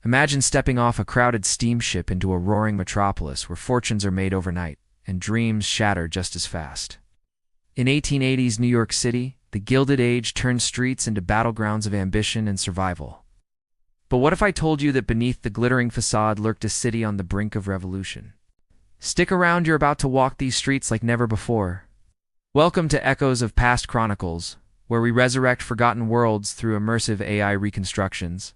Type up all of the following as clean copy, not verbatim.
Imagine stepping off a crowded steamship into a roaring metropolis where fortunes are made overnight and dreams shatter just as fast. In 1880s New York City, the Gilded Age turned streets into battlegrounds of ambition and survival. But what if I told you that beneath the glittering facade lurked a city on the brink of revolution? Stick around, you're about to walk these streets like never before. Welcome to Echoes of Past Chronicles, where we resurrect forgotten worlds through immersive AI reconstructions.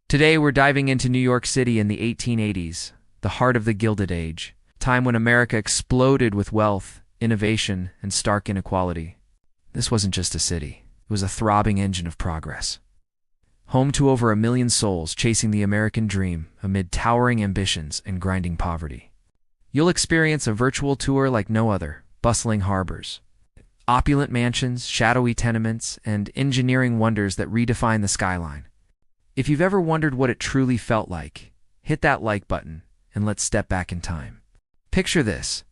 Today we're diving into New York City in the 1880s, the heart of the Gilded Age, a time when America exploded with wealth, innovation, and stark inequality. This wasn't just a city, it was a throbbing engine of progress. Home to over 1 million souls chasing the American dream amid towering ambitions and grinding poverty. You'll experience a virtual tour like no other, bustling harbors, opulent mansions, shadowy tenements, and engineering wonders that redefine the skyline. If you've ever wondered what it truly felt like, hit that like button and let's step back in time. Picture this.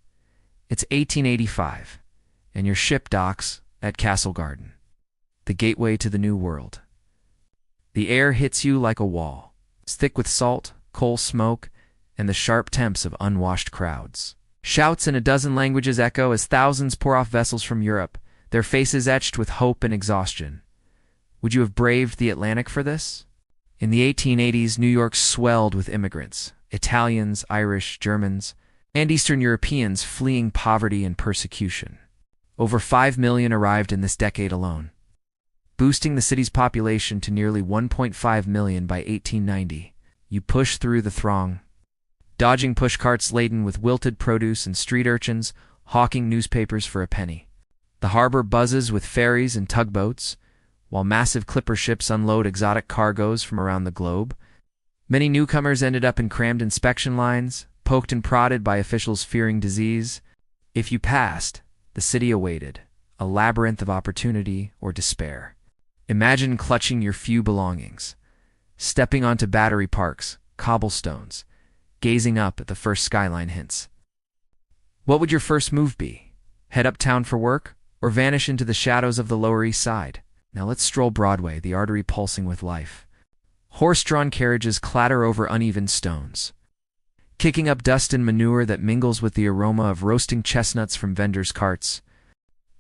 It's 1885, and your ship docks at Castle Garden, the gateway to the New World. The air hits you like a wall. It's thick with salt, coal smoke, and the sharp temps of unwashed crowds. Shouts in a dozen languages echo as thousands pour off vessels from Europe, their faces etched with hope and exhaustion. Would you have braved the Atlantic for this? In the 1880s, New York swelled with immigrants, Italians, Irish, Germans, and Eastern Europeans fleeing poverty and persecution. Over 5 million arrived in this decade alone, boosting the city's population to nearly 1.5 million by 1890. You push through the throng, dodging pushcarts laden with wilted produce and street urchins hawking newspapers for a penny. The harbor buzzes with ferries and tugboats, while massive clipper ships unload exotic cargoes from around the globe. Many newcomers ended up in crammed inspection lines, poked and prodded by officials fearing disease. If you passed, the city awaited, a labyrinth of opportunity or despair. Imagine clutching your few belongings, stepping onto Battery Park's cobblestones, gazing up at the first skyline hints. What would your first move be? Head uptown for work, or vanish into the shadows of the Lower East Side? Now let's stroll Broadway, the artery pulsing with life. Horse-drawn carriages clatter over uneven stones, kicking up dust and manure that mingles with the aroma of roasting chestnuts from vendors' carts.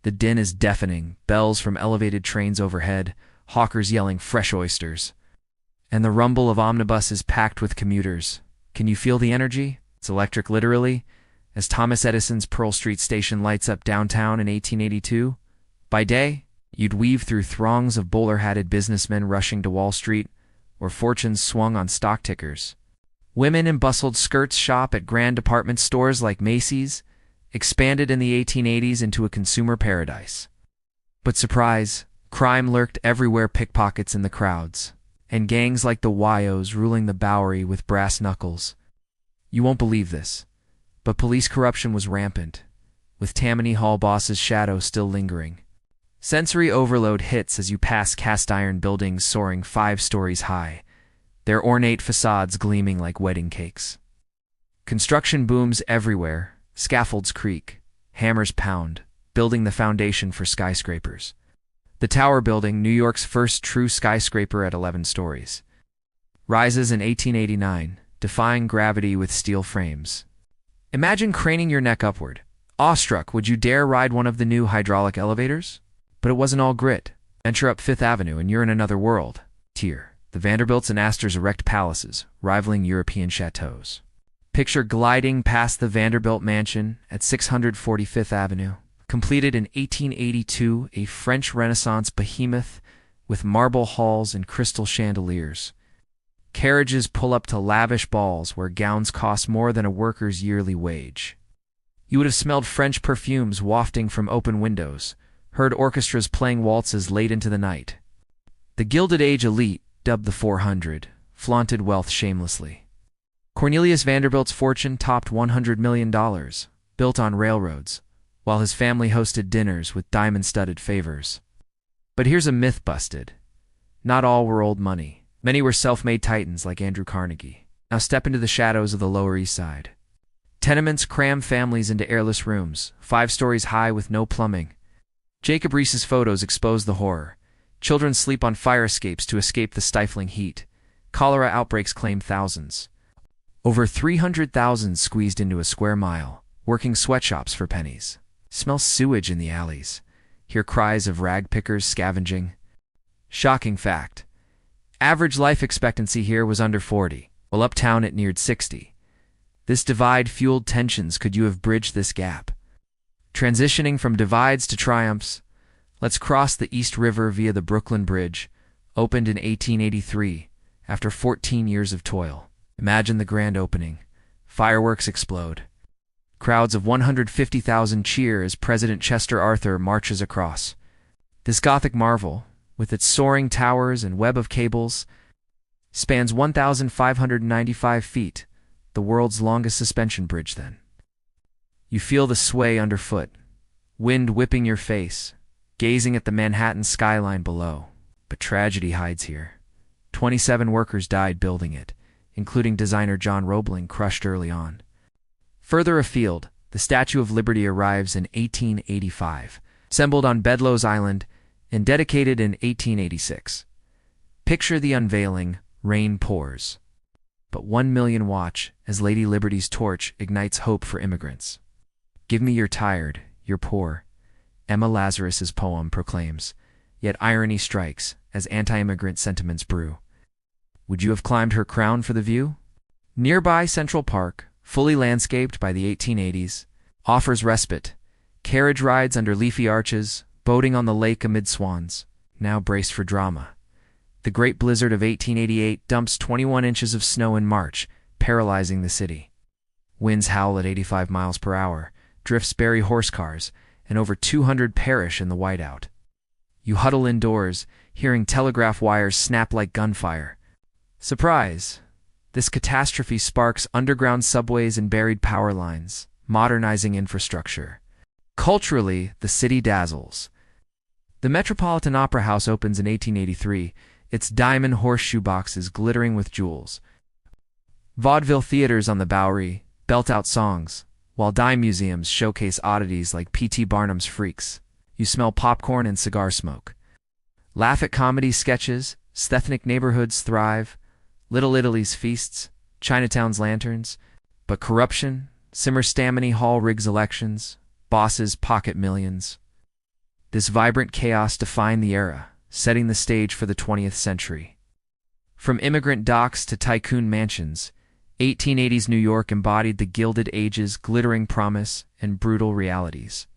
The din is deafening, bells from elevated trains overhead, hawkers yelling fresh oysters, and the rumble of omnibuses packed with commuters. Can you feel the energy? It's electric literally, as Thomas Edison's Pearl Street station lights up downtown in 1882. By day, you'd weave through throngs of bowler-hatted businessmen rushing to Wall Street, where fortunes swung on stock tickers. Women in bustled skirts shop at grand department stores like Macy's, expanded in the 1880s into a consumer paradise. But surprise, crime lurked everywhere, pickpockets in the crowds, and gangs like the Wyos ruling the Bowery with brass knuckles. You won't believe this, but police corruption was rampant, with Tammany Hall boss's shadow still lingering. Sensory overload hits as you pass cast-iron buildings soaring 5 stories high, their ornate facades gleaming like wedding cakes. Construction booms everywhere, scaffolds creak, hammers pound, building the foundation for skyscrapers. The Tower Building, New York's first true skyscraper at 11 stories, rises in 1889, defying gravity with steel frames. Imagine craning your neck upward. Awestruck, would you dare ride one of the new hydraulic elevators? But it wasn't all grit. Venture up Fifth Avenue and you're in another world. Tier. The Vanderbilts and Astors erect palaces, rivaling European chateaus. Picture gliding past the Vanderbilt Mansion at 645th Avenue. Completed in 1882, a French Renaissance behemoth with marble halls and crystal chandeliers. Carriages pull up to lavish balls where gowns cost more than a worker's yearly wage. You would have smelled French perfumes wafting from open windows, heard orchestras playing waltzes late into the night. The Gilded Age elite, dubbed the 400, flaunted wealth shamelessly. Cornelius Vanderbilt's fortune topped $100 million, built on railroads, while his family hosted dinners with diamond-studded favors. But here's a myth busted. Not all were old money. Many were self-made titans like Andrew Carnegie. Now step into the shadows of the Lower East Side. Tenements cram families into airless rooms, 5 stories high with no plumbing. Jacob Riis's photos expose the horror. Children sleep on fire escapes to escape the stifling heat. Cholera outbreaks claim thousands. Over 300,000 squeezed into a square mile, working sweatshops for pennies. Smell sewage in the alleys. Hear cries of rag pickers scavenging. Shocking fact. Average life expectancy here was under 40, while uptown it neared 60. This divide fueled tensions. Could you have bridged this gap? Transitioning from divides to triumphs, let's cross the East River via the Brooklyn Bridge, opened in 1883, after 14 years of toil. Imagine the grand opening. Fireworks explode. Crowds of 150,000 cheer as President Chester Arthur marches across. This Gothic marvel, with its soaring towers and web of cables, spans 1,595 feet, the world's longest suspension bridge then. You feel the sway underfoot, wind whipping your face, gazing at the Manhattan skyline below. But tragedy hides here. 27 workers died building it, including designer John Roebling, crushed early on. Further afield, the Statue of Liberty arrives in 1885, assembled on Bedloe's Island and dedicated in 1886. Picture the unveiling, rain pours. But 1 million watch as Lady Liberty's torch ignites hope for immigrants. Give me your tired, your poor, Emma Lazarus's poem proclaims, yet irony strikes as anti-immigrant sentiments brew. Would you have climbed her crown for the view? Nearby Central Park, fully landscaped by the 1880s, offers respite, carriage rides under leafy arches, boating on the lake amid swans, now braced for drama. The Great Blizzard of 1888 dumps 21 inches of snow in March, paralyzing the city. Winds howl at 85 miles per hour, drifts bury horse cars, and over 200 perish in the whiteout. You huddle indoors, hearing telegraph wires snap like gunfire. Surprise! This catastrophe sparks underground subways and buried power lines, modernizing infrastructure. Culturally, the city dazzles. The Metropolitan Opera House opens in 1883, its diamond horseshoe boxes glittering with jewels. Vaudeville theaters on the Bowery belt out songs, while dime museums showcase oddities like P.T. Barnum's Freaks. You smell popcorn and cigar smoke. Laugh at comedy sketches, ethnic neighborhoods thrive, Little Italy's feasts, Chinatown's lanterns, but corruption simmers. Tammany Hall rigs elections, bosses pocket millions. This vibrant chaos defined the era, setting the stage for the 20th century. From immigrant docks to tycoon mansions, 1880s New York embodied the Gilded Age's glittering promise and brutal realities.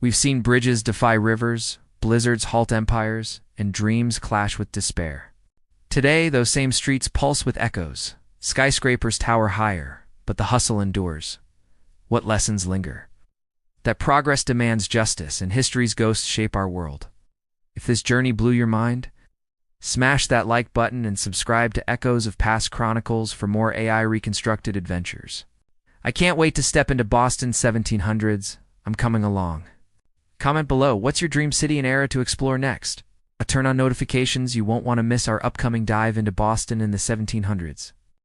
We've seen bridges defy rivers, blizzards halt empires, and dreams clash with despair. Today, those same streets pulse with echoes. Skyscrapers tower higher, but the hustle endures. What lessons linger? That progress demands justice, and history's ghosts shape our world. If this journey blew your mind, smash that like button and subscribe to Echoes of Past Chronicles for more AI reconstructed adventures. I can't wait to step into Boston's 1700s. I'm coming along. Comment below, what's your dream city and era to explore next? Turn on notifications, you won't want to miss our upcoming dive into Boston in the 1700s.